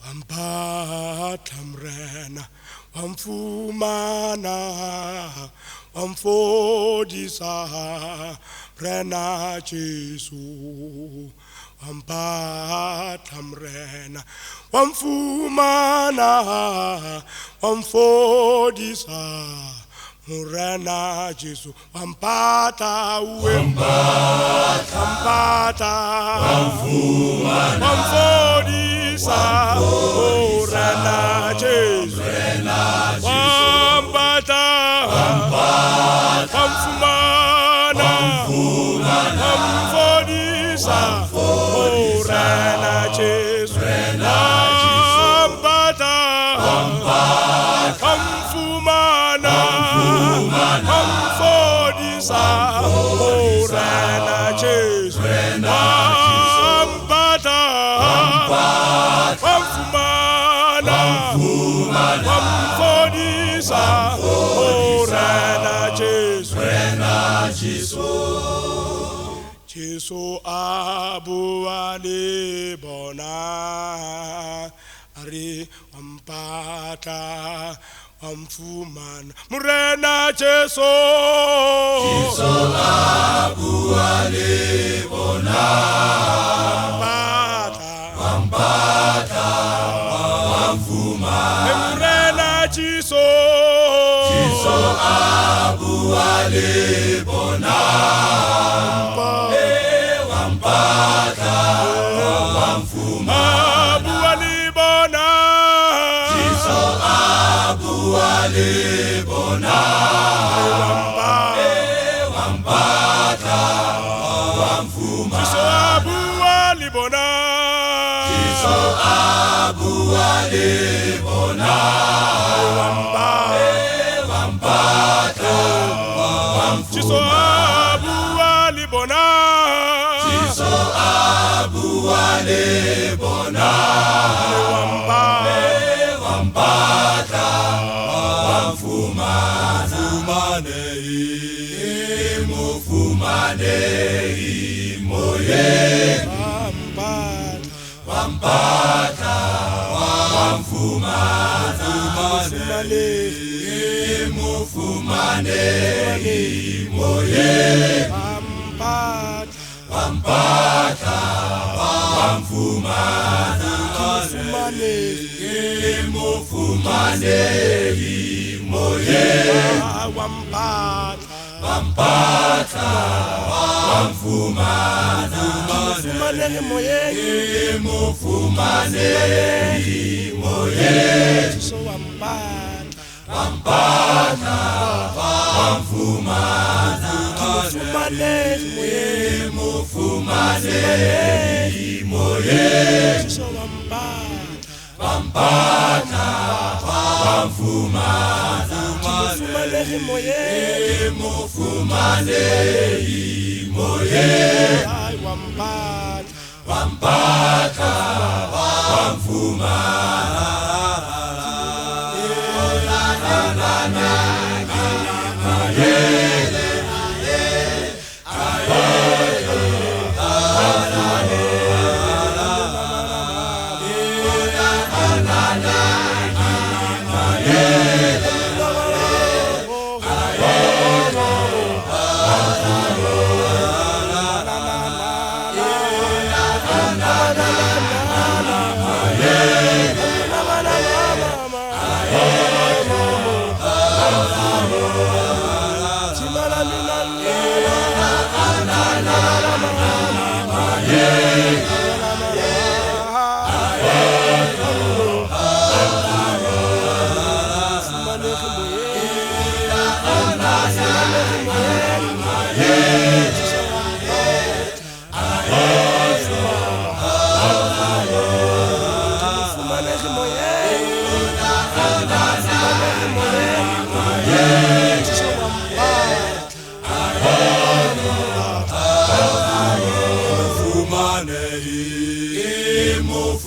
Wampatha mrena, wamfumana, wamfodisa, mrena Jesu. Wampatha mrena, wamfumana, wamfodisa, mrena Jesu. Wampatha uwe, wampatha, wamfumana, wamfodisa, mrena Jesu. Wampatha, wamfumana, wamfodisa, mrena Jesu. Wampatha, wamfumana, wamfodisa, mrena Jesu. Wampatha, wamfumana, wamfodisa, mrena Jesu. Jesu abuwa libona, ari wampatha, wamfumana, mrena Jesu. Jesu abuwa libona, wampatha, wamfumana, mrena Jesu. Jesu abuwa libona, wampatha, wamfumana, abuwa libona. Jesu abuwa libona, wampatha, wamfumana, Jesu abuwa libona. Jesu abuwa libona, wampatha, Jesu abuwa libona. Jesu abuwa libona, wampatha, wamfumana, mufumane moye, wampatha, wamfumana, mufumane moye, wampatha, wamfumana, mufumane moye, wampatha, wamfumana, mufumane moye, wampatha, wamfumana, mufumane moye, wampatha, wamfumana, mufumane moye, wampatha, wamfumana.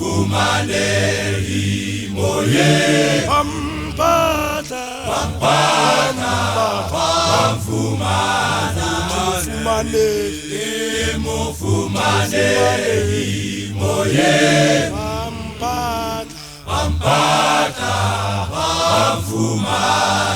Mufumane moye, Wampatha, wamfumana, mufumane moye, wampata wamfumana